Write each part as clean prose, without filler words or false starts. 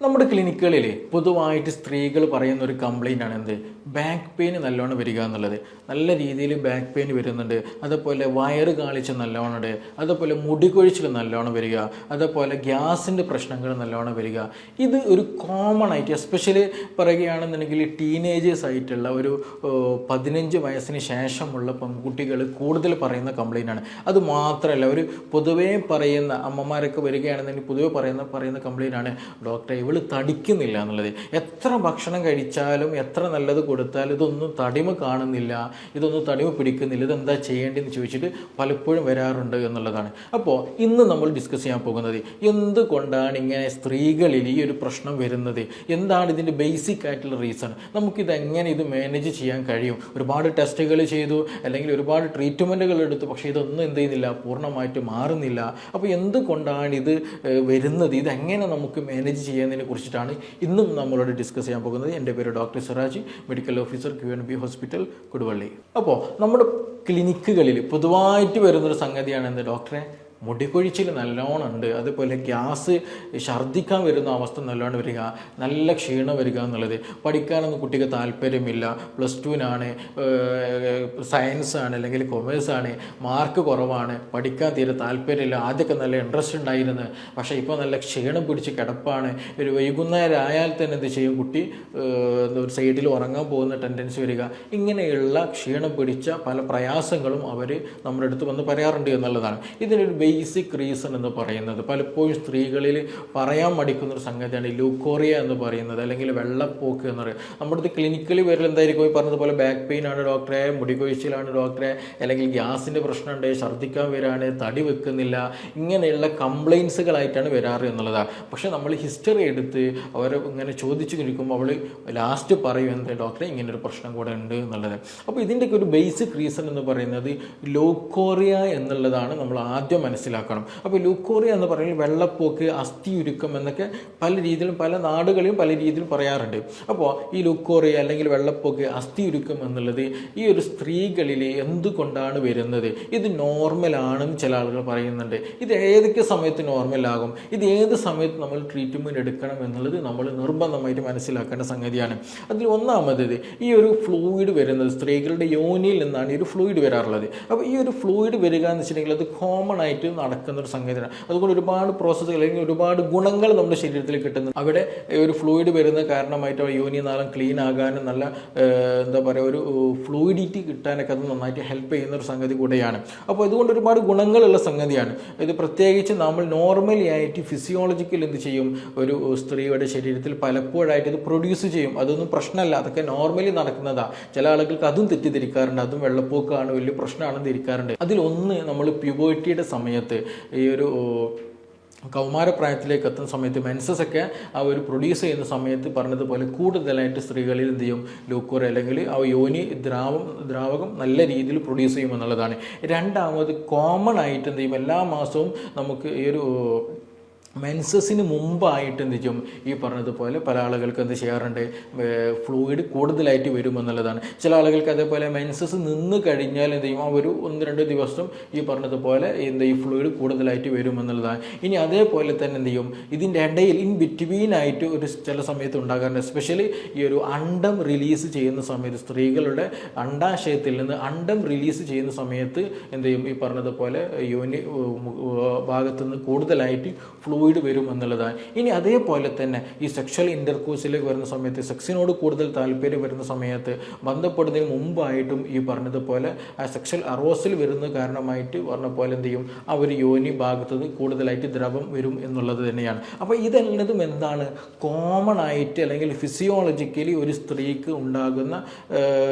നമ്മുടെ ക്ലിനിക്കുകളിൽ പൊതുവായിട്ട് സ്ത്രീകൾ പറയുന്ന ഒരു കംപ്ലൈൻ്റ് ആണ് എന്ത്, ബാക്ക് പെയിൻ നല്ലോണം വരിക എന്നുള്ളത്. നല്ല രീതിയിൽ ബാക്ക് പെയിൻ വരുന്നുണ്ട്, അതുപോലെ വയറ് കാളിച്ച് നല്ലോണം ഉണ്ട്, അതുപോലെ മുടി കൊഴിച്ചിൽ നല്ലോണം വരിക, അതുപോലെ ഗ്യാസിൻ്റെ പ്രശ്നങ്ങൾ നല്ലോണം വരിക. ഇത് ഒരു കോമൺ ആയിട്ട് എസ്പെഷ്യലി പറയുകയാണെന്നുണ്ടെങ്കിൽ ടീനേജേഴ്സ് ആയിട്ടുള്ള ഒരു 15 വയസ്സിന് ശേഷമുള്ള പെൺകുട്ടികൾ കൂടുതൽ പറയുന്ന കംപ്ലൈൻ്റ് ആണ്. അത് മാത്രമല്ല, ഒരു പൊതുവേ പറയുന്ന അമ്മമാരൊക്കെ വരികയാണെന്നുണ്ടെങ്കിൽ പൊതുവെ പറയുന്ന കംപ്ലൈൻ്റ് ആണ്, ഡോക്ടറെ ഇവള് തടിക്കുന്നില്ല എന്നുള്ളത്. എത്ര ഭക്ഷണം കഴിച്ചാലും എത്ര നല്ലത് കൊടുത്താലും ഇതൊന്നും തടിമ കാണുന്നില്ല, ഇതൊന്നും തടിമ പിടിക്കുന്നില്ല, ഇതെന്താ ചെയ്യേണ്ടതെന്ന് ചോദിച്ചിട്ട് പലപ്പോഴും വരാറുണ്ട് എന്നുള്ളതാണ്. അപ്പോൾ ഇന്ന് നമ്മൾ ഡിസ്കസ് ചെയ്യാൻ പോകുന്നത് എന്തുകൊണ്ടാണ് ഇങ്ങനെ സ്ത്രീകളിൽ ഈ ഒരു പ്രശ്നം വരുന്നത്, എന്താണ് ഇതിൻ്റെ ബേസിക് ആയിട്ടുള്ള റീസൺ, നമുക്കിതെങ്ങനെ ഇത് മാനേജ് ചെയ്യാൻ കഴിയും. ഒരുപാട് ടെസ്റ്റുകൾ ചെയ്തു, അല്ലെങ്കിൽ ഒരുപാട് ട്രീറ്റ്മെൻറ്റുകൾ എടുത്തു, പക്ഷേ ഇതൊന്നും എന്ത് ചെയ്യുന്നില്ല, പൂർണ്ണമായിട്ട് മാറുന്നില്ല. അപ്പോൾ എന്തുകൊണ്ടാണ് ഇത് വരുന്നത്, ഇതെങ്ങനെ നമുക്ക് മാനേജ് ചെയ്യുന്നതിനെ കുറിച്ചിട്ടാണ് ഇന്നും നമ്മളോട് ഡിസ്കസ് ചെയ്യാൻ പോകുന്നത്. എൻ്റെ പേര് doctor Siraj, medical officer QNB hospital Koduvally. അപ്പോൾ നമ്മുടെ ക്ലിനിക്കുകളിൽ പൊതുവായിട്ട് വരുന്നൊരു സംഗതിയാണ് എന്ത്, ഡോക്ടറെ മുടികൊഴിച്ചിൽ നല്ലോണം ഉണ്ട്, അതുപോലെ ഗ്യാസ്, ഛർദ്ദിക്കാൻ വരുന്ന അവസ്ഥ നല്ലോണം വരിക, നല്ല ക്ഷീണം വരിക എന്നുള്ളത്. പഠിക്കാനൊന്നും കുട്ടിക്ക് താല്പര്യമില്ല, +2-നാണ്, സയൻസാണ് അല്ലെങ്കിൽ കൊമേഴ്സാണ്, മാർക്ക് കുറവാണ്, പഠിക്കാൻ തീരെ താല്പര്യമില്ല. ആദ്യമൊക്കെ നല്ല ഇൻട്രസ്റ്റ് ഉണ്ടായിരുന്നു, പക്ഷേ ഇപ്പോൾ നല്ല ക്ഷീണം പിടിച്ച് കിടപ്പാണ്. ഒരു വൈകുന്നേരം ആയാൽ തന്നെ എന്ത് ചെയ്യും, കുട്ടി ഒരു സൈഡിൽ ഉറങ്ങാൻ പോകുന്ന ടെൻഡൻസി വരിക. ഇങ്ങനെയുള്ള ക്ഷീണം പിടിച്ച പല പ്രയാസങ്ങളും അവർ നമ്മുടെ അടുത്ത് വന്ന് പറയാറുണ്ട് എന്നുള്ളതാണ്. ഇതിനൊരു ബേസിക് റീസൺ എന്ന് പറയുന്നത് പലപ്പോഴും സ്ത്രീകളിൽ പറയാൻ മടിക്കുന്നൊരു സംഗതിയാണ് ലൂക്കോറിയ എന്ന് പറയുന്നത്, അല്ലെങ്കിൽ വെള്ളപ്പോക്ക് എന്ന് പറയുന്നത്. നമ്മുടെ ക്ലിനിക്കലി വരൽ എന്തായിരിക്കും, ഈ പറഞ്ഞതുപോലെ ബാക്ക് പെയിൻ ആണ് ഡോക്ടറെ, മുടികൊഴിച്ചിലാണ് ഡോക്ടറെ, അല്ലെങ്കിൽ ഗ്യാസിൻ്റെ പ്രശ്നമുണ്ട്, ഛർദ്ദിക്കാൻ വരാണ്, തടി വെക്കുന്നില്ല, ഇങ്ങനെയുള്ള കംപ്ലയിൻസുകളായിട്ടാണ് വരാറ് എന്നുള്ളതാണ്. പക്ഷേ നമ്മൾ ഹിസ്റ്ററി എടുത്ത് അവരെ ഇങ്ങനെ ചോദിച്ചു നിൽക്കുമ്പോൾ അവൾ ലാസ്റ്റ് പറയും എന്ത്, ഡോക്ടറെ ഇങ്ങനൊരു പ്രശ്നം കൂടെ ഉണ്ട് എന്നുള്ളത്. അപ്പോൾ ഇതിൻ്റെയൊക്കെ ഒരു ബേസിക് റീസൺ എന്ന് പറയുന്നത് ലൂക്കോറിയ എന്നുള്ളതാണ് നമ്മൾ ആദ്യം മനസ്സിലാക്കണം. അപ്പോൾ ലൂക്കോറിയ എന്ന് പറയുന്നത് വെള്ളപ്പോക്ക്, അസ്ഥി ഉരുക്കം എന്നൊക്കെ പല രീതിയിലും പല നാടുകളിലും പല രീതിയിലും പറയാറുണ്ട്. അപ്പോൾ ഈ ലൂക്കോറിയ അല്ലെങ്കിൽ വെള്ളപ്പോക്ക്, അസ്ഥി ഉരുക്കം എന്നുള്ളത് ഈ ഒരു സ്ത്രീകളിൽ എന്തുകൊണ്ടാണ് വരുന്നത്, ഇത് നോർമലാണെന്ന് ചില ആളുകൾ പറയുന്നുണ്ട്. ഇത് ഏതൊക്കെ സമയത്ത് നോർമലാകും, ഇത് ഏത് സമയത്ത് നമ്മൾ ട്രീറ്റ്മെൻറ്റ് എടുക്കണം എന്നുള്ളത് നമ്മൾ നിർബന്ധമായിട്ട് മനസ്സിലാക്കേണ്ട സംഗതിയാണ്. അതിൽ ഒന്നാമത് ഈ ഒരു ഫ്ലൂയിഡ് വരുന്നത് സ്ത്രീകളുടെ യോനിയിൽ നിന്നാണ് ഈ ഒരു ഫ്ലൂയിഡ് വരാറുള്ളത്. അപ്പോൾ ഈ ഒരു ഫ്ലൂയിഡ് വരിക എന്ന് വെച്ചിട്ടുണ്ടെങ്കിൽ അത് കോമൺ ആയിട്ട് നടക്കുന്നൊരു സംഗതിയാണ്. അതുകൊണ്ട് ഒരുപാട് പ്രോസസ്സുകൾ അല്ലെങ്കിൽ ഒരുപാട് ഗുണങ്ങൾ നമ്മുടെ ശരീരത്തിൽ കിട്ടുന്നു. അവിടെ ഒരു ഫ്ലൂയിഡ് വരുന്ന കാരണമായിട്ട് യോനി നാളം ക്ലീൻ ആകാനും നല്ല എന്താ പറയുക ഒരു ഫ്ലൂയിഡിറ്റി കിട്ടാനൊക്കെ അത് നന്നായിട്ട് ഹെൽപ്പ് ചെയ്യുന്ന ഒരു സംഗതി കൂടെയാണ്. അപ്പോൾ അതുകൊണ്ട് ഒരുപാട് ഗുണങ്ങളുള്ള സംഗതിയാണ് ഇത്. പ്രത്യേകിച്ച് നമ്മൾ നോർമലി ആയിട്ട് ഫിസിയോളജിക്കൽ എന്ത് ചെയ്യും, ഒരു സ്ത്രീയുടെ ശരീരത്തിൽ പലപ്പോഴായിട്ട് ഇത് പ്രൊഡ്യൂസ് ചെയ്യും. അതൊന്നും പ്രശ്നമല്ല, അതൊക്കെ നോർമലി നടക്കുന്നതാണ്. ചില ആളുകൾക്ക് അതും തെറ്റിദ്ധരിക്കാറുണ്ട്, അതും വെള്ളപ്പോക്കാണ് വലിയ പ്രശ്നമാണെന്ന് ധരിക്കാറുണ്ട്. അതിലൊന്ന്, നമ്മൾ പ്യൂബേർട്ടിയുടെ സമയത്ത് ഈ ഒരു കൗമാരപ്രായത്തിലേക്ക് എത്തുന്ന സമയത്ത് മെൻസസ് ഒക്കെ ആ ഒരു പ്രൊഡ്യൂസ് ചെയ്യുന്ന സമയത്ത് പറഞ്ഞതുപോലെ കൂടുതലായിട്ട് സ്ത്രീകളിൽ എന്ത് ചെയ്യും, ലൂക്കോറിയ അല്ലെങ്കിൽ ആ യോനി ദ്രാവകം നല്ല രീതിയിൽ പ്രൊഡ്യൂസ് ചെയ്യും എന്നുള്ളതാണ്. രണ്ടാമത്, കോമൺ ആയിട്ട് എന്ത് ചെയ്യും, എല്ലാ മാസവും നമുക്ക് ഈ ഒരു മെൻസസിന് മുമ്പായിട്ട് എന്ത് ചെയ്യും, ഈ പറഞ്ഞതുപോലെ പല ആളുകൾക്ക് എന്ത് ചെയ്യാറുണ്ട്, ഫ്ലൂയിഡ് കൂടുതലായിട്ട് വരുമെന്നുള്ളതാണ്. ചില ആളുകൾക്ക് അതേപോലെ മെൻസസ് നിന്ന് കഴിഞ്ഞാൽ എന്ത് ചെയ്യും, ആ ഒരു 1-2 ദിവസം ഈ പറഞ്ഞതുപോലെ ഈ ഫ്ലൂയിഡ് കൂടുതലായിട്ട് വരുമെന്നുള്ളതാണ്. ഇനി അതേപോലെ തന്നെ എന്ത് ചെയ്യും, ഇതിൻ്റെ ഇടയിൽ ഇൻ ബിറ്റ്വീനായിട്ട് ഒരു ചില സമയത്ത് ഉണ്ടാകാറുണ്ട്. എസ്പെഷ്യലി ഈ ഒരു അണ്ടം റിലീസ് ചെയ്യുന്ന സമയത്ത്, സ്ത്രീകളുടെ അണ്ടാശയത്തിൽ നിന്ന് അണ്ടം റിലീസ് ചെയ്യുന്ന സമയത്ത് എന്ത് ചെയ്യും, ഈ പറഞ്ഞതുപോലെ യോനി ഭാഗത്തുനിന്ന് കൂടുതലായിട്ട് ഫ്ലൂയിഡ് വരും എന്നുള്ളതാണ്. ഇനി അതേപോലെ തന്നെ ഈ സെക്ഷൽ ഇൻ്റർകോഴ്സിലേക്ക് വരുന്ന സമയത്ത്, സെക്സിനോട് കൂടുതൽ താല്പര്യം വരുന്ന സമയത്ത്, ബന്ധപ്പെടുന്നതിന് മുമ്പായിട്ടും ഈ പറഞ്ഞതുപോലെ ആ സെക്ഷൽ അറോസിൽ വരുന്ന കാരണമായിട്ട് പറഞ്ഞ പോലെ എന്ത് ചെയ്യും, ആ ഒരു യോനി ഭാഗത്തുനിന്ന് കൂടുതലായിട്ട് ദ്രവം വരും എന്നുള്ളത് തന്നെയാണ്. അപ്പോൾ ഇതെല്ലതും എന്താണ്, കോമൺ ആയിട്ട് അല്ലെങ്കിൽ ഫിസിയോളജിക്കലി ഒരു സ്ത്രീക്ക് ഉണ്ടാകുന്ന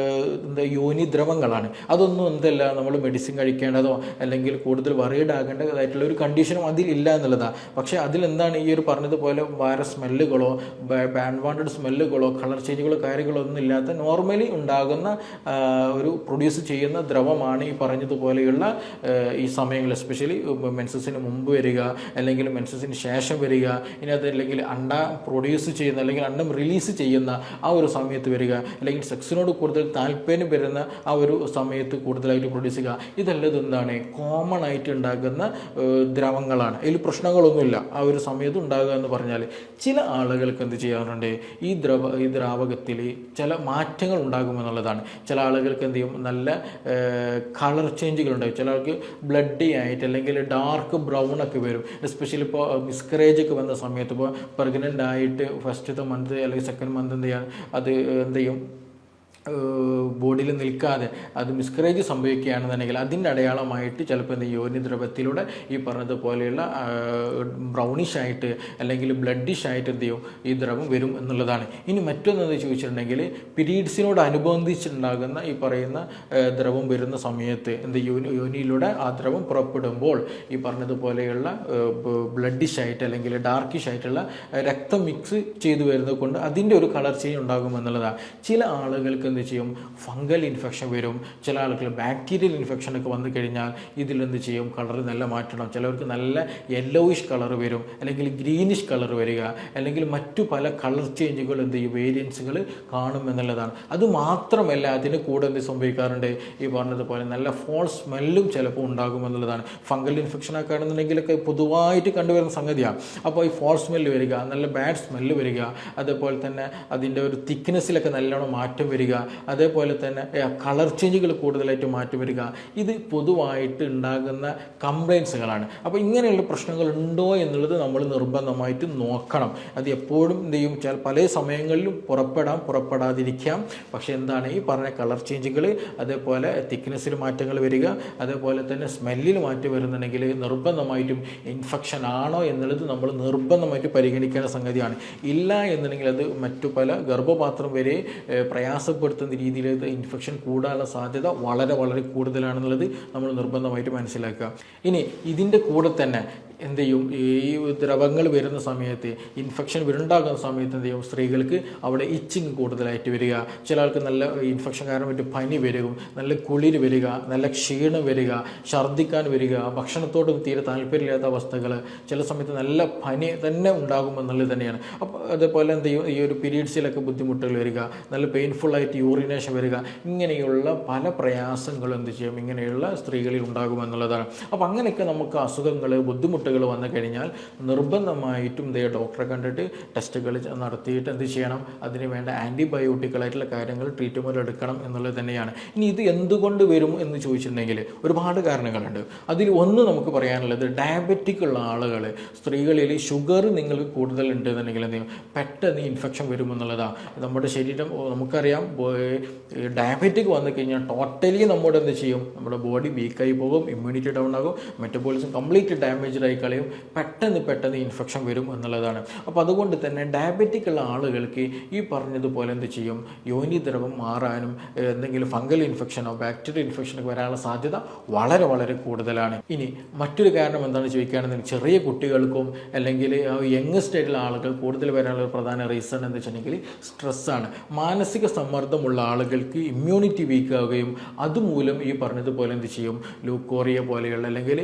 യോനി ദ്രവങ്ങളാണ്. അതൊന്നും എന്തല്ല നമ്മൾ മെഡിസിൻ കഴിക്കേണ്ടതോ അല്ലെങ്കിൽ കൂടുതൽ വറീഡ് ആകേണ്ടതായിട്ടുള്ള ഒരു കണ്ടീഷനും അതിലില്ല എന്നുള്ളതാണ്. പക്ഷേ അതിലെന്താണ്, ഈ ഒരു പറഞ്ഞതുപോലെ വേറെ സ്മെല്ലുകളോ അൺവാണ്ടഡ് സ്മെല്ലുകളോ കളർ ചേഞ്ചുകളോ കാര്യങ്ങളോ ഒന്നും ഇല്ലാത്ത നോർമലി ഉണ്ടാകുന്ന ഒരു പ്രൊഡ്യൂസ് ചെയ്യുന്ന ദ്രവമാണ് ഈ പറഞ്ഞതുപോലെയുള്ള ഈ സമയങ്ങൾ. എസ്പെഷ്യലി മെൻസസിന് മുമ്പ് വരിക, അല്ലെങ്കിൽ മെൻസസിന് ശേഷം വരിക, ഇനി അതല്ലെങ്കിൽ അണ്ടം പ്രൊഡ്യൂസ് ചെയ്യുന്ന അല്ലെങ്കിൽ അണ്ടം റിലീസ് ചെയ്യുന്ന ആ ഒരു സമയത്ത് വരിക, അല്ലെങ്കിൽ സെക്സിനോട് കൂടുതൽ താല്പര്യം വരുന്ന ആ ഒരു സമയത്ത് കൂടുതലായിട്ട് പ്രൊഡ്യൂസ് ചെയ്യുക. ഇതെല്ലാം എന്താണ്, കോമൺ ആയിട്ട് ഉണ്ടാകുന്ന ദ്രവങ്ങളാണ്. അതിൽ പ്രശ്നങ്ങളൊന്നുമില്ല. ആ ഒരു സമയത്ത് ഉണ്ടാകുക എന്ന് പറഞ്ഞാൽ ചില ആളുകൾക്ക് എന്ത് ചെയ്യാറുണ്ട്, ഈ ദ്രാവകത്തിൽ ചില മാറ്റങ്ങൾ ഉണ്ടാകുമെന്നുള്ളതാണ്. ചില ആളുകൾക്ക് എന്ത് ചെയ്യും, നല്ല കളർ ചേഞ്ചുകൾ ഉണ്ടാകും. ചില ആൾക്ക് ബ്ലഡി ആയിട്ട് അല്ലെങ്കിൽ ഡാർക്ക് ബ്രൗൺ ഒക്കെ വരും. എസ്പെഷ്യലി ഇപ്പോൾ മിസ്കറേജ് ഒക്കെ വന്ന സമയത്ത്, ഇപ്പോൾ പ്രഗ്നൻ്റ് ആയിട്ട് ഫസ്റ്റത്തെ മന്ത് അല്ലെങ്കിൽ സെക്കൻഡ് മന്ത് എന്ത് ചെയ്യാൻ അത് എന്ത് ചെയ്യും, ബോഡിയിൽ നിൽക്കാതെ അത് മിസ്കറേജ് സംഭവിക്കുകയാണെന്നുണ്ടെങ്കിൽ അതിൻ്റെ അടയാളമായിട്ട് ചിലപ്പോൾ എന്ത് യോനി ദ്രവത്തിലൂടെ ഈ പറഞ്ഞതുപോലെയുള്ള ബ്രൗണിഷ് ആയിട്ട് അല്ലെങ്കിൽ ബ്ലഡിഷ് ആയിട്ട് എന്ത് ചെയ്യും, ഈ ദ്രവം വരും എന്നുള്ളതാണ്. ഇനി മറ്റൊന്നെന്ന് ചോദിച്ചിട്ടുണ്ടെങ്കിൽ പീരീഡ്സിനോട് അനുബന്ധിച്ചിട്ടുണ്ടാകുന്ന ഈ പറയുന്ന ദ്രവം വരുന്ന സമയത്ത് എന്ത് യോനിയിലൂടെ ആ ദ്രവം പുറപ്പെടുമ്പോൾ ഈ പറഞ്ഞതുപോലെയുള്ള ബ്ലഡിഷ് ആയിട്ട് അല്ലെങ്കിൽ ഡാർക്കിഷ് ആയിട്ടുള്ള രക്തം മിക്സ് ചെയ്തു വരുന്നത് കൊണ്ട് അതിൻ്റെ ഒരു കളർ ചേഞ്ച് ഉണ്ടാകുമെന്നുള്ളതാണ്. ചില ആളുകൾക്ക് എന്ത് ചെയ്യും, ഫംഗൽ ഇൻഫെക്ഷൻ വരും. ചില ആളുകൾ ബാക്ടീരിയൽ ഇൻഫെക്ഷനൊക്കെ വന്നു കഴിഞ്ഞാൽ ഇതിലെന്ത് ചെയ്യും, കളർ നല്ല മാറ്റണം. ചിലവർക്ക് നല്ല യെല്ലോയിഷ് കളർ വരും, അല്ലെങ്കിൽ ഗ്രീനിഷ് കളർ വരിക, അല്ലെങ്കിൽ മറ്റു പല കളർ ചേഞ്ചുകൾ എന്ത് ചെയ്യും, വേരിയൻസുകൾ കാണും എന്നുള്ളതാണ്. അത് മാത്രമല്ല അതിന് കൂടെ എന്ത് സംഭവിക്കാറുണ്ട്, ഈ പറഞ്ഞതുപോലെ നല്ല ഫോൾ സ്മെല്ലും ചിലപ്പോൾ ഉണ്ടാകുമെന്നുള്ളതാണ്. ഫംഗൽ ഇൻഫെക്ഷനൊക്കെ ആണെന്നുണ്ടെങ്കിലൊക്കെ പൊതുവായിട്ട് കണ്ടുവരുന്ന സംഗതിയാണ്. അപ്പോൾ ഈ ഫോൾ സ്മെല്ല് വരിക, നല്ല ബാഡ് സ്മെല്ല് വരിക, അതേപോലെ തന്നെ അതിൻ്റെ ഒരു തിക്നെസ്സിലൊക്കെ നല്ലോണം മാറ്റം വരിക, അതേപോലെ തന്നെ കളർ ചേഞ്ചുകൾ കൂടുതലായിട്ട് മാറ്റി വരിക, ഇത് പൊതുവായിട്ട് ഉണ്ടാകുന്ന കംപ്ലയിൻസുകളാണ്. അപ്പോൾ ഇങ്ങനെയുള്ള പ്രശ്നങ്ങൾ ഉണ്ടോ എന്നുള്ളത് നമ്മൾ നിർബന്ധമായിട്ട് നോക്കണം. അത് എപ്പോഴും എന്ത് ചെയ്യും, പല സമയങ്ങളിലും പുറപ്പെടാതിരിക്കാം. പക്ഷേ എന്താണ്, ഈ പറഞ്ഞ കളർ ചേഞ്ചുകൾ, അതേപോലെ തിക്നെസ്സിൽ മാറ്റങ്ങൾ വരിക, അതേപോലെ തന്നെ സ്മെല്ലിൽ മാറ്റം വരുന്നുണ്ടെങ്കിൽ നിർബന്ധമായിട്ടും ഇൻഫെക്ഷൻ ആണോ എന്നുള്ളത് നമ്മൾ നിർബന്ധമായിട്ട് പരിഗണിക്കേണ്ട സംഗതിയാണ്. ഇല്ല എന്നുണ്ടെങ്കിൽ അത് മറ്റു പല ഗർഭപാത്രം വരെ പ്രയാസപ്പെടുത്തുന്ന രീതിയിൽ ഇൻഫെക്ഷൻ കൂടാനുള്ള സാധ്യത വളരെ വളരെ കൂടുതലാണെന്നുള്ളത് നമ്മൾ നിർബന്ധമായിട്ട് മനസ്സിലാക്കുക. ഇനി ഇതിൻ്റെ കൂടെ തന്നെ എന്ത് ചെയ്യും, ഈ ദ്രവങ്ങൾ വരുന്ന സമയത്ത്, ഇൻഫെക്ഷൻ ഉണ്ടാകുന്ന സമയത്ത് എന്ത് ചെയ്യും, സ്ത്രീകൾക്ക് അവിടെ ഇച്ചിങ് കൂടുതലായിട്ട് വരിക. ചില ആൾക്ക് നല്ല ഇൻഫെക്ഷൻ കാരണമായിട്ട് പനി വരും, നല്ല കുളിര് വരിക, നല്ല ക്ഷീണം വരിക, ഛർദ്ദിക്കാൻ വരിക, ഭക്ഷണത്തോടും തീരെ താല്പര്യമില്ലാത്ത അവസ്ഥകൾ, ചില സമയത്ത് നല്ല പനി തന്നെ ഉണ്ടാകുമെന്നുള്ളത് തന്നെയാണ്. അപ്പോൾ അതേപോലെ എന്ത് ചെയ്യും, ഈ ഒരു പീരീഡ്സിലൊക്കെ ബുദ്ധിമുട്ടുകൾ വരിക, നല്ല പെയിൻഫുള്ളായിട്ട് യൂറിനേഷൻ വരിക, ഇങ്ങനെയുള്ള പല പ്രയാസങ്ങളും എന്ത് ചെയ്യും, ഇങ്ങനെയുള്ള സ്ത്രീകളിൽ ഉണ്ടാകുമെന്നുള്ളതാണ്. അപ്പോൾ അങ്ങനെയൊക്കെ നമുക്ക് അസുഖങ്ങൾ, ബുദ്ധിമുട്ടുകൾ വന്നു കഴിഞ്ഞാൽ നിർബന്ധമായിട്ടും ഡോക്ടറെ കണ്ടിട്ട് ടെസ്റ്റുകൾ നടത്തിയിട്ട് എന്ത് ചെയ്യണം, അതിന് വേണ്ട ആൻറ്റിബയോട്ടിക്കുകളായിട്ടുള്ള കാര്യങ്ങൾ ട്രീറ്റ്മെൻറ്റ് എടുക്കണം എന്നുള്ളത് തന്നെയാണ്. ഇനി ഇത് എന്തുകൊണ്ട് വരും എന്ന് ചോദിച്ചിട്ടുണ്ടെങ്കിൽ ഒരുപാട് കാരണങ്ങളുണ്ട്. അതിൽ ഒന്ന് നമുക്ക് പറയാനുള്ളത്, ഡയബറ്റിക് ഉള്ള ആളുകൾ, സ്ത്രീകളിൽ ഷുഗർ നിങ്ങൾക്ക് കൂടുതൽ ഉണ്ടെന്നുണ്ടെങ്കിൽ എന്ത് ചെയ്യും, പെട്ടെന്ന് ഇൻഫെക്ഷൻ വരുമെന്നുള്ളതാണ്. നമ്മുടെ ശരീരം നമുക്കറിയാം, ഡയബറ്റിക് വന്നു കഴിഞ്ഞാൽ ടോട്ടലി നമ്മുടെ എന്ത് ചെയ്യും, നമ്മുടെ ബോഡി വീക്കായി പോകും, ഇമ്മ്യൂണിറ്റി ഡൗൺ ആകും, മെറ്റബോളിസം കംപ്ലീറ്റ് ഡാമേജ്ഡ് ആയി കളയും, പെട്ടെന്ന് ഇൻഫെക്ഷൻ വരും എന്നുള്ളതാണ്. അപ്പോൾ അതുകൊണ്ട് തന്നെ ഡയബറ്റിക് ഉള്ള ആളുകൾക്ക് ഈ പറഞ്ഞതുപോലെ എന്ത് ചെയ്യും, യോനി ദ്രവം മാറാനും എന്തെങ്കിലും ഫംഗൽ ഇൻഫെക്ഷനോ ബാക്ടീരിയൽ ഇൻഫെക്ഷനോ വരാനുള്ള സാധ്യത വളരെ വളരെ കൂടുതലാണ്. ഇനി മറ്റൊരു കാരണം എന്താണെന്ന് ചോദിക്കുകയാണെന്നുണ്ടെങ്കിൽ, ചെറിയ കുട്ടികൾക്കും അല്ലെങ്കിൽ യങ്ങസ്റ്റ് ആയിട്ടുള്ള ആളുകൾ കൂടുതൽ വരാനുള്ള പ്രധാന റീസൺ എന്ന് വെച്ചിട്ടുണ്ടെങ്കിൽ സ്ട്രെസ്സാണ്. മാനസിക സമ്മർദ്ദമുള്ള ആളുകൾക്ക് ഇമ്മ്യൂണിറ്റി വീക്ക് ആവുകയും അതുമൂലം ഈ പറഞ്ഞതുപോലെ എന്ത് ചെയ്യും, ലൂക്കോറിയ പോലെയുള്ള അല്ലെങ്കിൽ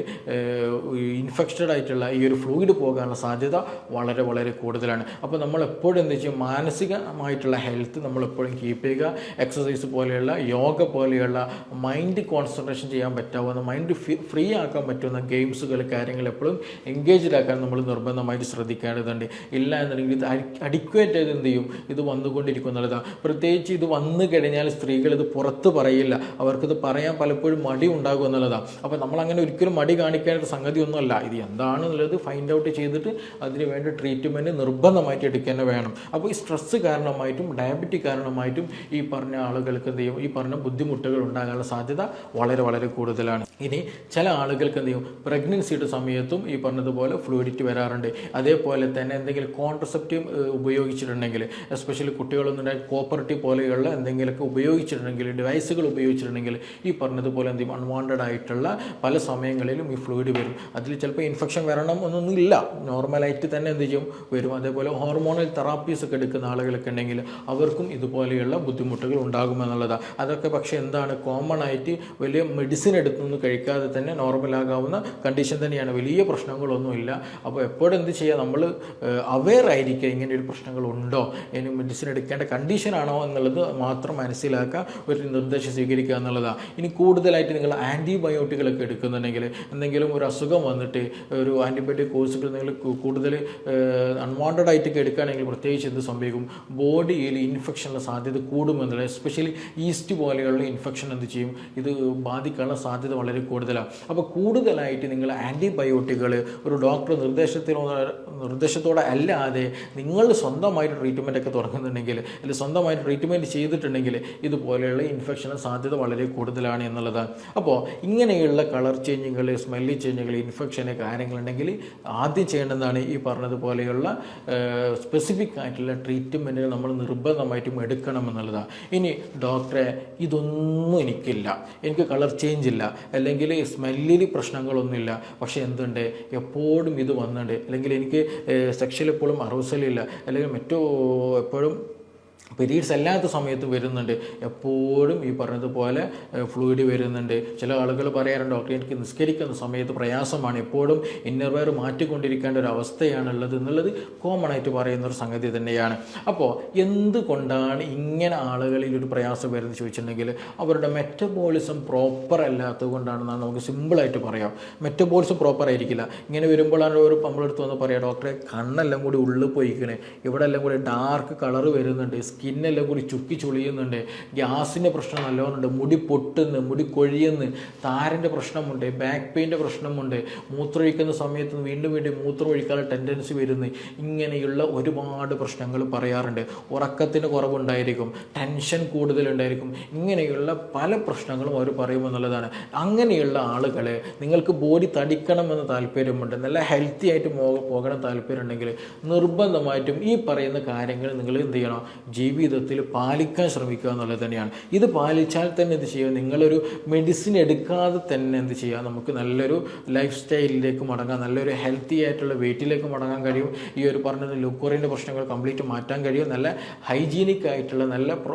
ഇൻഫെക്റ്റഡ് ആയിട്ടുള്ള ഈ ഒരു ഫ്ലൂയിഡ് പോകാനുള്ള സാധ്യത വളരെ വളരെ കൂടുതലാണ്. അപ്പോൾ നമ്മൾ എപ്പോഴും എന്ത് ചെയ്യും, മാനസികമായിട്ടുള്ള ഹെൽത്ത് നമ്മളെപ്പോഴും കീപ്പ് ചെയ്യുക. എക്സസൈസ് പോലെയുള്ള, യോഗ പോലെയുള്ള മൈൻഡ് കോൺസെൻട്രേഷൻ ചെയ്യാൻ പറ്റാവുന്ന, മൈൻഡ് ഫ്രീ ആക്കാൻ പറ്റുന്ന ഗെയിംസുകൾ, കാര്യങ്ങൾ എപ്പോഴും എൻഗേജ്ഡ് ആക്കാൻ നമ്മൾ നിർബന്ധമായിട്ട് ശ്രദ്ധിക്കേണ്ടതുണ്ട്. ഇല്ല എന്നുണ്ടെങ്കിൽ ഇത് അഡിക്വേറ്റ് ചെയ്ത് എന്ത് ചെയ്യും, ഇത് വന്നുകൊണ്ടിരിക്കുന്നതാണ്. പ്രത്യേകിച്ച് ഇത് വന്നു കഴിഞ്ഞാൽ സ്ത്രീകൾ ഇത് പുറത്ത് പറയില്ല, അവർക്കിത് പറയാൻ പലപ്പോഴും മടി ഉണ്ടാകും എന്നുള്ളതാണ്. അപ്പോൾ നമ്മളങ്ങനെ ഒരിക്കലും മടി കാണിക്കേണ്ട സംഗതി ഒന്നുമല്ല. ഇത് എന്താണെന്നുള്ളത് ഫൈൻഡ് ഔട്ട് ചെയ്തിട്ട് അതിന് വേണ്ടി ട്രീറ്റ്മെൻറ്റ് നിർബന്ധമായിട്ട് എടുക്കുക വേണം. അപ്പോൾ ഈ സ്ട്രെസ്സ് കാരണമായിട്ടും ഡയബറ്റിക് കാരണമായിട്ടും ഈ പറഞ്ഞ ആളുകൾക്ക് എന്ത് ചെയ്യും, ഈ പറഞ്ഞ ബുദ്ധിമുട്ടുകൾ ഉണ്ടാകാനുള്ള സാധ്യത വളരെ വളരെ കൂടുതലാണ്. ഇനി ചില ആളുകൾക്ക് എന്ത് ചെയ്യും, പ്രഗ്നൻസിയുടെ സമയത്തും ഈ പറഞ്ഞതുപോലെ ഫ്ലൂയിഡിറ്റി വരാറുണ്ട്. അതേപോലെ തന്നെ എന്തെങ്കിലും കോൺട്രസെപ്റ്റീവ് ഉപയോഗിച്ചിട്ടുണ്ടെങ്കിൽ, എസ്പെഷ്യലി കുട്ടികളൊന്നും കോപ്പർട്ടി പോലെയുള്ള എന്തെങ്കിലുമൊക്കെ ഉപയോഗിച്ചിട്ടുണ്ടെങ്കിൽ, ഡിവൈസുകൾ ഉപയോഗിച്ചിട്ടുണ്ടെങ്കിൽ ഈ പറഞ്ഞതുപോലെ എന്ത് ചെയ്യും, അൺവാണ്ടഡ് ആയിട്ടുള്ള പല സമയങ്ങളിലും ഈ ഫ്ലൂയിഡ് വരും. അതിൽ ചിലപ്പോൾ ഇൻഫെക്ഷൻ വരണം എന്നൊന്നുമില്ല, നോർമലായിട്ട് തന്നെ എന്ത് ചെയ്യും വരും. അതേപോലെ ഹോർമോണൽ തെറാപ്പീസ് ഒക്കെ എടുക്കുന്ന ആളുകളൊക്കെ ഉണ്ടെങ്കിൽ അവർക്കും ഇതുപോലെയുള്ള ബുദ്ധിമുട്ടുകൾ ഉണ്ടാകുമെന്നുള്ളതാണ്. അതൊക്കെ പക്ഷേ എന്താണ്, കോമൺ ആയിട്ട് വലിയ മെഡിസിൻ എടുത്തൊന്നും കഴിക്കാതെ തന്നെ നോർമലാകാവുന്ന കണ്ടീഷൻ തന്നെയാണ്, വലിയ പ്രശ്നങ്ങളൊന്നുമില്ല. അപ്പോൾ എപ്പോഴും എന്ത് ചെയ്യുക, നമ്മൾ അവെയർ ആയിരിക്കുക, ഇങ്ങനെയൊരു പ്രശ്നങ്ങളുണ്ടോ, ഇനി മെഡിസിൻ എടുക്കേണ്ട കണ്ടീഷനാണോ എന്നുള്ളത് മാത്രം മനസ്സിലാക്കുക, ഒരു നിർദ്ദേശം സ്വീകരിക്കുക എന്നുള്ളതാണ്. ഇനി കൂടുതലായിട്ട് നിങ്ങൾ ആൻറ്റിബയോട്ടിക്കുകളൊക്കെ എടുക്കുന്നുണ്ടെങ്കിൽ, എന്തെങ്കിലും ഒരു അസുഖം വന്നിട്ട് ഒരു ആൻറ്റിബയോട്ടിക് കോഴ്സുകൾ നിങ്ങൾ കൂടുതൽ അൺവാണ്ടഡ് ആയിട്ടൊക്കെ എടുക്കുകയാണെങ്കിൽ പ്രത്യേകിച്ച് എന്ത് സംഭവിക്കും, ബോഡിയിൽ ഇൻഫെക്ഷനുള്ള സാധ്യത കൂടുമെന്നുള്ളത്. എസ്പെഷ്യലി ഈസ്റ്റ് പോലെയുള്ള ഇൻഫെക്ഷൻ എന്ത് ചെയ്യും, ഇത് ബാധിക്കാനുള്ള സാധ്യത വളരെ കൂടുതലാണ്. അപ്പോൾ കൂടുതലായിട്ട് നിങ്ങൾ ആൻറ്റിബയോട്ടിക്കുകൾ ഒരു ഡോക്ടർ നിർദ്ദേശത്തോടെ അല്ലാതെ നിങ്ങൾ സ്വന്തമായിട്ട് ട്രീറ്റ്മെൻ്റ് ഒക്കെ തുടങ്ങുന്നുണ്ടെങ്കിൽ, അല്ലെങ്കിൽ സ്വന്തമായിട്ട് ട്രീറ്റ്മെൻറ്റ് ചെയ്തിട്ടുണ്ടെങ്കിൽ ഇതുപോലെയുള്ള ഇൻഫെക്ഷന് സാധ്യത വളരെ കൂടുതലാണ് എന്നുള്ളതാണ്. അപ്പോൾ ഇങ്ങനെയുള്ള കളർ ചേഞ്ചുകൾ, സ്മെല്ലി ചേഞ്ചുകൾ, ഇൻഫെക്ഷന് കാര്യങ്ങളുണ്ടെങ്കിൽ ആദ്യം ചെയ്യേണ്ടതാണ് ഈ പറഞ്ഞതുപോലെയുള്ള സ്പെസിഫിക് ആയിട്ടുള്ള ട്രീറ്റ്മെൻറ്റുകൾ നമ്മൾ നിർബന്ധമായിട്ടും എടുക്കണം എന്നുള്ളതാണ്. ഇനി ഡോക്ടറെ ഇതൊന്നും എനിക്കില്ല, എനിക്ക് കളർ ചേഞ്ച് ഇല്ല, അല്ലെങ്കിൽ സ്മെല്ലിൽ പ്രശ്നങ്ങളൊന്നുമില്ല, പക്ഷേ എന്തുണ്ട് എപ്പോഴും ഇത് വന്നിട്ടുണ്ട്, അല്ലെങ്കിൽ എനിക്ക് സെക്ഷൽ എപ്പോഴും അറൂസലില്ല, അല്ലെങ്കിൽ എപ്പോഴും പീരീഡ്സ് അല്ലാത്ത സമയത്ത് വരുന്നുണ്ട്, എപ്പോഴും ഈ പറഞ്ഞതുപോലെ ഫ്ലൂയിഡ് വരുന്നുണ്ട്. ചില ആളുകൾ പറയാറുണ്ട്, ഡോക്ടർ എനിക്ക് നിസ്കരിക്കുന്ന സമയത്ത് പ്രയാസമാണ്, എപ്പോഴും ഇന്നർവെയർ മാറ്റിക്കൊണ്ടിരിക്കേണ്ട ഒരു അവസ്ഥയാണുള്ളത് എന്നുള്ളത് കോമൺ ആയിട്ട് പറയുന്ന ഒരു സംഗതി തന്നെയാണ്. അപ്പോൾ എന്തുകൊണ്ടാണ് ഇങ്ങനെ ആളുകളിൽ ഒരു പ്രയാസം വരുന്നത് ചോദിച്ചിട്ടുണ്ടെങ്കിൽ അവരുടെ മെറ്റബോളിസം പ്രോപ്പർ അല്ലാത്തത് കൊണ്ടാണെന്നാണ് നമുക്ക് സിമ്പിളായിട്ട് പറയാം. മെറ്റബോളിസം പ്രോപ്പർ ആയിരിക്കില്ല. ഇങ്ങനെ വരുമ്പോഴാണ് നമ്മളെടുത്ത് വന്ന് പറയാം, ഡോക്ടറെ കണ്ണെല്ലാം കൂടി ഉള്ളിൽ പോയിക്കണേ, ഇവിടെ എല്ലാം കൂടി ഡാർക്ക് കളർ വരുന്നുണ്ട്, സ്കിന്നെല്ലാം കൂടി ചുക്കി ചുളിയുന്നുണ്ട്, ഗ്യാസിൻ്റെ പ്രശ്നം നല്ലോണമുണ്ട്, മുടി പൊട്ടുന്നു, മുടി കൊഴിയുന്നു, താരൻ്റെ പ്രശ്നമുണ്ട്, ബാക്ക് പെയിൻ്റെ പ്രശ്നമുണ്ട്, മൂത്രമൊഴിക്കുന്ന സമയത്ത് വീണ്ടും വീണ്ടും മൂത്രം ഒഴിക്കാനുള്ള ടെൻഡൻസി വരുന്നു, ഇങ്ങനെയുള്ള ഒരുപാട് പ്രശ്നങ്ങൾ പറയാറുണ്ട്. ഉറക്കത്തിന് കുറവുണ്ടായിരിക്കും, ടെൻഷൻ കൂടുതലുണ്ടായിരിക്കും, ഇങ്ങനെയുള്ള പല പ്രശ്നങ്ങളും അവർ പറയുമെന്നുള്ളതാണ്. അങ്ങനെയുള്ള ആളുകളെ നിങ്ങൾക്ക് ബോഡി തടിക്കണമെന്ന് താല്പര്യമുണ്ട്, നല്ല ഹെൽത്തി ആയിട്ട് പോകണം താല്പര്യമുണ്ടെങ്കിൽ നിർബന്ധമായിട്ടും ഈ പറയുന്ന കാര്യങ്ങൾ നിങ്ങൾ എന്ത് ചെയ്യണം, ജീവിതത്തിൽ പാലിക്കാൻ ശ്രമിക്കുക എന്നുള്ളത് തന്നെയാണ്. ഇത് പാലിച്ചാൽ തന്നെ എന്ത് ചെയ്യുക, നിങ്ങളൊരു മെഡിസിൻ എടുക്കാതെ തന്നെ എന്ത് ചെയ്യുക, നമുക്ക് നല്ലൊരു ലൈഫ് സ്റ്റൈലിലേക്ക് മടങ്ങാൻ, നല്ലൊരു ഹെൽത്തി ആയിട്ടുള്ള വെയിറ്റിലേക്ക് മടങ്ങാൻ കഴിയും. ഈ ഒരു പറഞ്ഞത് ലുക്കോറിൻ്റെ പ്രശ്നങ്ങൾ കംപ്ലീറ്റ് മാറ്റാൻ കഴിയും, നല്ല ഹൈജീനിക് ആയിട്ടുള്ള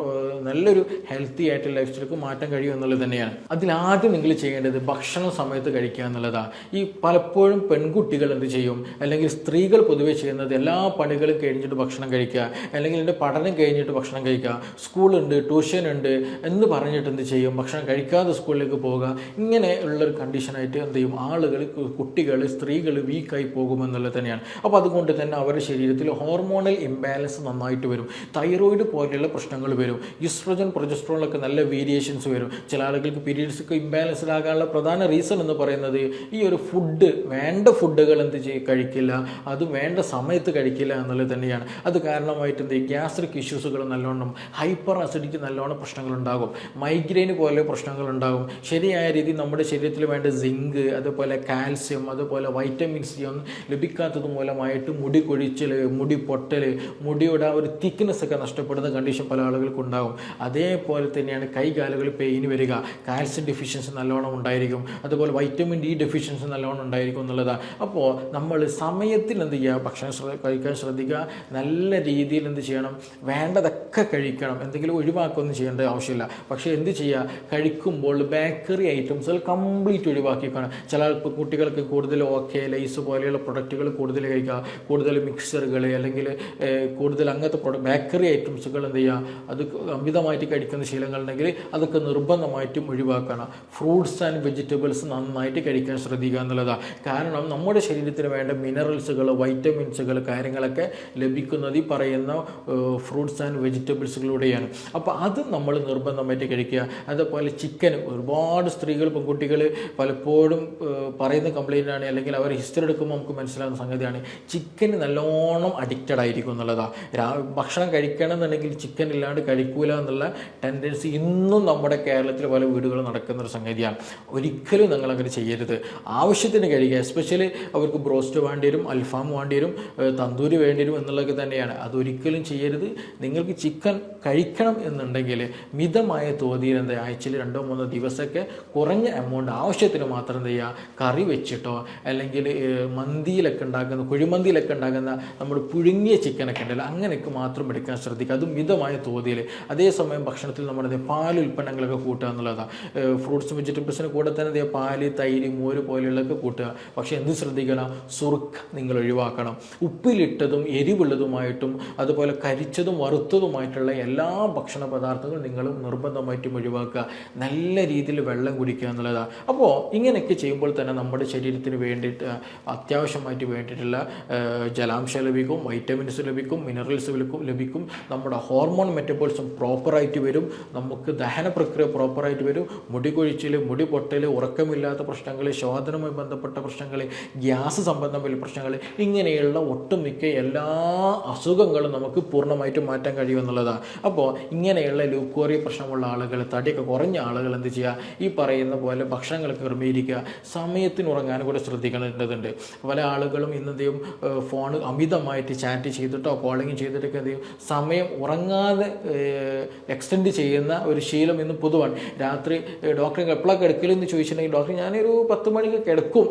നല്ലൊരു ഹെൽത്തി ആയിട്ടുള്ള ലൈഫ് സ്റ്റൈലിലേക്ക് മാറ്റാൻ കഴിയും എന്നുള്ളത് തന്നെയാണ്. അതിലാദ്യം നിങ്ങൾ ചെയ്യേണ്ടത് ഭക്ഷണം സമയത്ത് കഴിക്കുക എന്നുള്ളതാണ്. ഈ പലപ്പോഴും പെൺകുട്ടികൾ എന്ത് ചെയ്യും, അല്ലെങ്കിൽ സ്ത്രീകൾ പൊതുവെ ചെയ്യുന്നത് എല്ലാ പണികളും കഴിഞ്ഞിട്ട് ഭക്ഷണം കഴിക്കുക, അല്ലെങ്കിൽ എൻ്റെ പഠനം കഴിഞ്ഞിട്ട് ഭക്ഷണം കഴിക്കുക, സ്കൂളുണ്ട്, ട്യൂഷൻ ഉണ്ട് എന്ന് പറഞ്ഞിട്ട് എന്ത് ചെയ്യും, ഭക്ഷണം കഴിക്കാതെ സ്കൂളിലേക്ക് പോവുക. ഇങ്ങനെ ഉള്ളൊരു കണ്ടീഷനായിട്ട് എന്ത് ചെയ്യും, ആളുകൾ, കുട്ടികൾ, സ്ത്രീകൾ വീക്കായി പോകുമെന്നുള്ളത് തന്നെയാണ്. അപ്പോൾ അതുകൊണ്ട് തന്നെ അവരുടെ ശരീരത്തിൽ ഹോർമോണൽ ഇംബാലൻസ് നന്നായിട്ട് വരും, തൈറോയിഡ് പോലെയുള്ള പ്രശ്നങ്ങൾ വരും, ഈസ്ട്രോജൻ പ്രൊജസ്ട്രോണിലൊക്കെ നല്ല വേരിയേഷൻസ് വരും. ചില ആളുകൾക്ക് പീരീഡ്സൊക്കെ ഇംബാലൻസ്ഡ് ആകാനുള്ള പ്രധാന റീസൺ എന്ന് പറയുന്നത് ഈ ഒരു വേണ്ട ഫുഡുകൾ കഴിക്കില്ല, അത് വേണ്ട സമയത്ത് കഴിക്കില്ല എന്നുള്ളത് തന്നെയാണ്. അത് കാരണമായിട്ട് എന്ത് ചെയ്യും, ഗ്യാസ്ട്രിക് ഇഷ്യൂസുകൾ നല്ലോണം, ഹൈപ്പർ അസിഡിറ്റി നല്ലോണം പ്രശ്നങ്ങളുണ്ടാകും, മൈഗ്രെയിൻ പോലെ പ്രശ്നങ്ങളുണ്ടാകും. ശരിയായ രീതിയിൽ നമ്മുടെ ശരീരത്തിൽ വേണ്ട സിങ്ക്, അതുപോലെ കാൽസ്യം, അതുപോലെ വൈറ്റമിൻ സി ഒന്നും ലഭിക്കാത്തത് മൂലമായിട്ട് മുടി കൊഴിച്ചൽ, മുടി പൊട്ടൽ, മുടിയുടെ ഒരു തിക്നെസ് ഒക്കെ നഷ്ടപ്പെടുന്ന കണ്ടീഷൻ പല ആളുകൾക്കും ഉണ്ടാകും. അതേപോലെ തന്നെയാണ് കൈകാലുകൾ പെയിൻ വരിക, കാൽസ്യം ഡെഫിഷ്യൻസി നല്ലോണം ഉണ്ടായിരിക്കും, അതുപോലെ വൈറ്റമിൻ ഡി ഡെഫിഷ്യൻസി നല്ലോണം ഉണ്ടായിരിക്കും എന്നുള്ളതാണ്. അപ്പോൾ നമ്മൾ സമയത്തിൽ എന്ത് ചെയ്യുക, ഭക്ഷണം കഴിക്കാൻ ശ്രദ്ധിക്കുക, നല്ല രീതിയിൽ എന്ത് ചെയ്യണം, വേണ്ടതൊക്കെ കഴിക്കണം, എന്തെങ്കിലും ഒഴിവാക്കുകയൊന്നും ചെയ്യേണ്ട ആവശ്യമില്ല. പക്ഷേ എന്ത് ചെയ്യുക, കഴിക്കുമ്പോൾ ബേക്കറി ഐറ്റംസുകൾ കംപ്ലീറ്റ് ഒഴിവാക്കിക്കണം. ചില കുട്ടികൾക്ക് കൂടുതൽ ലൈസ് പോലെയുള്ള പ്രൊഡക്റ്റുകൾ കൂടുതൽ കഴിക്കുക, കൂടുതൽ മിക്സറുകൾ, അല്ലെങ്കിൽ കൂടുതൽ അങ്ങനത്തെ ബേക്കറി ഐറ്റംസുകൾ എന്ത് ചെയ്യുക, അത് അമിതമായിട്ട് കഴിക്കുന്ന ശീലങ്ങളുണ്ടെങ്കിൽ അതൊക്കെ നിർബന്ധമായിട്ടും ഒഴിവാക്കണം. ഫ്രൂട്ട്സ് ആൻഡ് വെജിറ്റബിൾസ് നന്നായിട്ട് കഴിക്കാൻ ശ്രദ്ധിക്കുക എന്നുള്ളതാണ്. കാരണം നമ്മുടെ ശരീരത്തിന് വേണ്ട മിനറൽസുകൾ, വൈറ്റമിൻസുകൾ കാര്യങ്ങളൊക്കെ ലഭിക്കുന്നത് ഈ പറയുന്ന ഫ്രൂട്ട്സ് ആൻഡ് വെജിറ്റബിൾസുകളിലൂടെയാണ്. അപ്പോൾ അത് നമ്മൾ നിർബന്ധമായിട്ട് കഴിക്കുക. അതുപോലെ ചിക്കൻ, ഒരുപാട് സ്ത്രീകൾ, പെൺകുട്ടികൾ പലപ്പോഴും പറയുന്ന കംപ്ലയിൻ്റ് ആണ്, അല്ലെങ്കിൽ അവർ ഹിസ്റ്ററി എടുക്കുമ്പോൾ നമുക്ക് മനസ്സിലാകുന്ന സംഗതിയാണ്, ചിക്കന് നല്ലോണം അഡിക്റ്റഡ് ആയിരിക്കും എന്നുള്ളതാണ്. ഭക്ഷണം കഴിക്കണം എന്നുണ്ടെങ്കിൽ ചിക്കൻ ഇല്ലാണ്ട് കഴിക്കൂല എന്നുള്ള ടെൻഡൻസി ഇന്നും നമ്മുടെ കേരളത്തിൽ പല വീടുകളും നടക്കുന്നൊരു സംഗതിയാണ്. ഒരിക്കലും നിങ്ങളങ്ങനെ ചെയ്യരുത്. ആവശ്യത്തിന് കഴിക്കുക. എസ്പെഷ്യലി അവർക്ക് ബ്രോസ്റ്റ് വേണ്ടി വരും, അൽഫാം വേണ്ടി വരും, തന്തൂരി വേണ്ടി വരും എന്നുള്ളതൊക്കെ തന്നെയാണ്. അതൊരിക്കലും ചെയ്യരുത്. നിങ്ങൾക്ക് ചിക്കൻ കഴിക്കണം എന്നുണ്ടെങ്കിൽ മിതമായ തോതിൽ ആഴ്ചയിൽ 2-3 ദിവസമൊക്കെ കുറഞ്ഞ എമൗണ്ട് ആവശ്യത്തിന് മാത്രം എന്ത് ചെയ്യുക, കറി വെച്ചിട്ടോ, അല്ലെങ്കിൽ മന്തിയിലൊക്കെ ഉണ്ടാക്കുന്ന, കുഴിമന്തിയിലൊക്കെ ഉണ്ടാക്കുന്ന നമ്മുടെ പുഴുങ്ങിയ ചിക്കനൊക്കെ ഉണ്ടല്ലോ, അങ്ങനെയൊക്കെ മാത്രം എടുക്കാൻ ശ്രദ്ധിക്കുക, അത് മിതമായ തോതിൽ. അതേസമയം ഭക്ഷണത്തിൽ നമ്മുടെ പാൽ ഉൽപ്പന്നങ്ങളൊക്കെ കൂട്ടുക എന്നുള്ളതാണ്. ഫ്രൂട്ട്സും വെജിറ്റബിൾസിന് കൂടെ തന്നെ പാല്, തൈര്, മോര് പോലെയുള്ളതൊക്കെ കൂട്ടുക. പക്ഷേ എന്ത് ശ്രദ്ധിക്കണം, സുറുക്ക് നിങ്ങൾ ഒഴിവാക്കണം. ഉപ്പിലിട്ടതും എരിവുള്ളതുമായിട്ടും അതുപോലെ കരിച്ചതും വറുത്തതും കൊഴുത്തതുമായിട്ടുള്ള എല്ലാ ഭക്ഷണ പദാർത്ഥങ്ങളും നിങ്ങൾ നിർബന്ധമായിട്ടും ഒഴിവാക്കുക. നല്ല രീതിയിൽ വെള്ളം കുടിക്കുക എന്നുള്ളതാണ്. അപ്പോൾ ഇങ്ങനെയൊക്കെ ചെയ്യുമ്പോൾ തന്നെ നമ്മുടെ ശരീരത്തിന് വേണ്ടിയിട്ട് അത്യാവശ്യമായിട്ട് വേണ്ടിയിട്ടുള്ള ജലാംശം ലഭിക്കും, വൈറ്റമിൻസ് ലഭിക്കും, മിനറൽസ് ലഭിക്കും, നമ്മുടെ ഹോർമോൺ മെറ്റബോളിസം പ്രോപ്പറായിട്ട് വരും, നമുക്ക് ദഹന പ്രക്രിയ പ്രോപ്പറായിട്ട് വരും, മുടി കൊഴിച്ചിൽ, മുടി പൊട്ടൽ, ഉറക്കമില്ലാത്ത പ്രശ്നങ്ങൾ, ശോധനവുമായി ബന്ധപ്പെട്ട പ്രശ്നങ്ങൾ, ഗ്യാസ് സംബന്ധമായ പ്രശ്നങ്ങൾ, ഇങ്ങനെയുള്ള ഒട്ടുമിക്ക എല്ലാ അസുഖങ്ങളും നമുക്ക് പൂർണ്ണമായിട്ടും മാറ്റാൻ കഴിയുമെന്നുള്ളതാണ്. അപ്പോൾ ഇങ്ങനെയുള്ള ലൂക്കോറിയ പ്രശ്നമുള്ള ആളുകൾ, തടിയൊക്കെ കുറഞ്ഞ ആളുകൾ എന്ത് ചെയ്യുക, ഈ പറയുന്ന പോലെ ഭക്ഷണങ്ങൾ ക്രമീകരിക്കുക, സമയത്തിന് ഉറങ്ങാൻ കൂടെ ശ്രദ്ധിക്കേണ്ടതുണ്ട്. പല ആളുകളും ഇന്നെന്തെയും ഫോൺ അമിതമായിട്ട് ചാറ്റ് ചെയ്തിട്ടോ കോളിങ് ചെയ്തിട്ടൊക്കെ എന്ത് ചെയ്യും, സമയം ഉറങ്ങാതെ എക്സ്റ്റെൻഡ് ചെയ്യുന്ന ഒരു ശീലം ഇന്ന് പൊതുവാണ്. രാത്രി ഡോക്ടറെ എപ്പോഴാണ് കിടക്കലെന്ന് ചോദിച്ചിട്ടുണ്ടെങ്കിൽ ഡോക്ടർ ഞാനൊരു 10 മണിക്ക് കിടക്കും,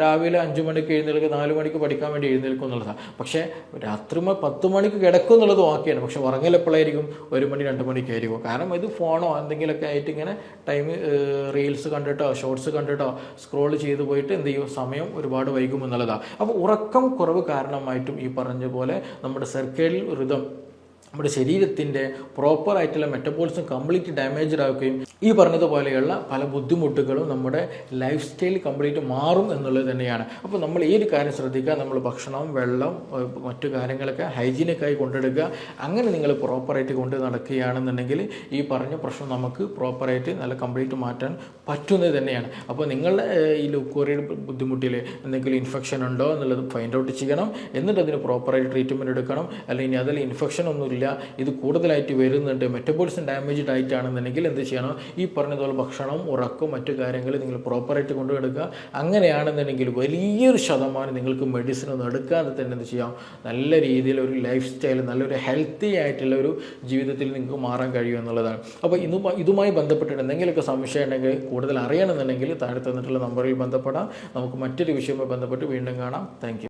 രാവിലെ 5 മണിക്ക് എഴുന്നേൽക്കും, 4 മണിക്ക് പഠിക്കാൻ വേണ്ടി എഴുന്നേൽക്കും എന്നുള്ളതാണ്. പക്ഷേ രാത്രി 10 മണിക്ക് കിടക്കും എന്നുള്ളത് ഓക്കെയാണ്, പക്ഷെ ഉറങ്ങൽ എപ്പോഴായിരിക്കും? 1 മണി 2 മണിക്കായിരിക്കും. കാരണം ഇത് ഫോണോ എന്തെങ്കിലുമൊക്കെ ആയിട്ട് ഇങ്ങനെ ടൈം റീൽസ് കണ്ടിട്ടോ ഷോർട്സ് കണ്ടിട്ടോ സ്ക്രോൾ ചെയ്ത് പോയിട്ട് എന്ത് ചെയ്യും, സമയം ഒരുപാട് വൈകും എന്നുള്ളതാണ്. അപ്പോൾ ഉറക്കം കുറവ് കാരണമായിട്ടും ഈ പറഞ്ഞ പോലെ നമ്മുടെ സർക്കേഡിയൽ റിതം, നമ്മുടെ ശരീരത്തിൻ്റെ പ്രോപ്പറായിട്ടുള്ള മെറ്റബോളിസം കംപ്ലീറ്റ് ഡാമേജ്ഡ് ആവുകയും ഈ പറഞ്ഞതുപോലെയുള്ള പല ബുദ്ധിമുട്ടുകളും നമ്മുടെ ലൈഫ് സ്റ്റൈൽ കംപ്ലീറ്റ് മാറും എന്നുള്ളത് തന്നെയാണ്. അപ്പോൾ നമ്മൾ ഈ ഒരു കാര്യം ശ്രദ്ധിക്കുക, നമ്മൾ ഭക്ഷണം, വെള്ളം, മറ്റു കാര്യങ്ങളൊക്കെ ഹൈജീനിക്കായി കൊണ്ടെടുക്കുക. അങ്ങനെ നിങ്ങൾ പ്രോപ്പറായിട്ട് കൊണ്ട് നടക്കുകയാണെന്നുണ്ടെങ്കിൽ ഈ പറഞ്ഞ പ്രശ്നം നമുക്ക് പ്രോപ്പറായിട്ട് നല്ല കംപ്ലീറ്റ് മാറ്റാൻ പറ്റുന്നത് തന്നെയാണ്. അപ്പോൾ നിങ്ങളുടെ ഈ ലൂക്കോറിയയുടെ ബുദ്ധിമുട്ടിൽ എന്തെങ്കിലും ഇൻഫെക്ഷൻ ഉണ്ടോ എന്നുള്ളത് ഫൈൻഡ് ഔട്ട് ചെയ്യണം. എന്നിട്ട് അതിന് പ്രോപ്പറായിട്ട് ട്രീറ്റ്മെൻറ്റ് എടുക്കണം. അല്ലെങ്കിൽ അതിൽ ഇൻഫെക്ഷൻ ഒന്നുമില്ല, ഇത് കൂടുതലായിട്ട് വരുന്നുണ്ട്, മെറ്റബോളിസം ഡാമേജ്ഡ് ആയിട്ടാണെന്നുണ്ടെങ്കിൽ എന്ത് ചെയ്യണം, ഈ പറഞ്ഞതുപോലെ ഭക്ഷണം, ഉറക്കം, മറ്റു കാര്യങ്ങൾ നിങ്ങൾ പ്രോപ്പറായിട്ട് കൊണ്ടുവെടുക്കുക. അങ്ങനെയാണെന്നുണ്ടെങ്കിൽ വലിയൊരു ശതമാനം നിങ്ങൾക്ക് മെഡിസിൻ ഒന്നും എടുക്കാതെ തന്നെ എന്ത് ചെയ്യാം, നല്ല രീതിയിൽ ഒരു ലൈഫ് സ്റ്റൈൽ, നല്ലൊരു ഹെൽത്തി ആയിട്ടുള്ള ഒരു ജീവിതത്തിൽ നിങ്ങൾക്ക് മാറാൻ കഴിയും എന്നുള്ളതാണ്. അപ്പോൾ ഇതുമായി ബന്ധപ്പെട്ടിട്ട് എന്തെങ്കിലുമൊക്കെ സംശയം ഉണ്ടെങ്കിൽ, കൂടുതൽ അറിയണമെന്നുണ്ടെങ്കിൽ താഴെ തന്നിട്ടുള്ള നമ്പറിൽ ബന്ധപ്പെടാം. നമുക്ക് മറ്റൊരു വിഷയവുമായി ബന്ധപ്പെട്ട് വീണ്ടും കാണാം. Thank you.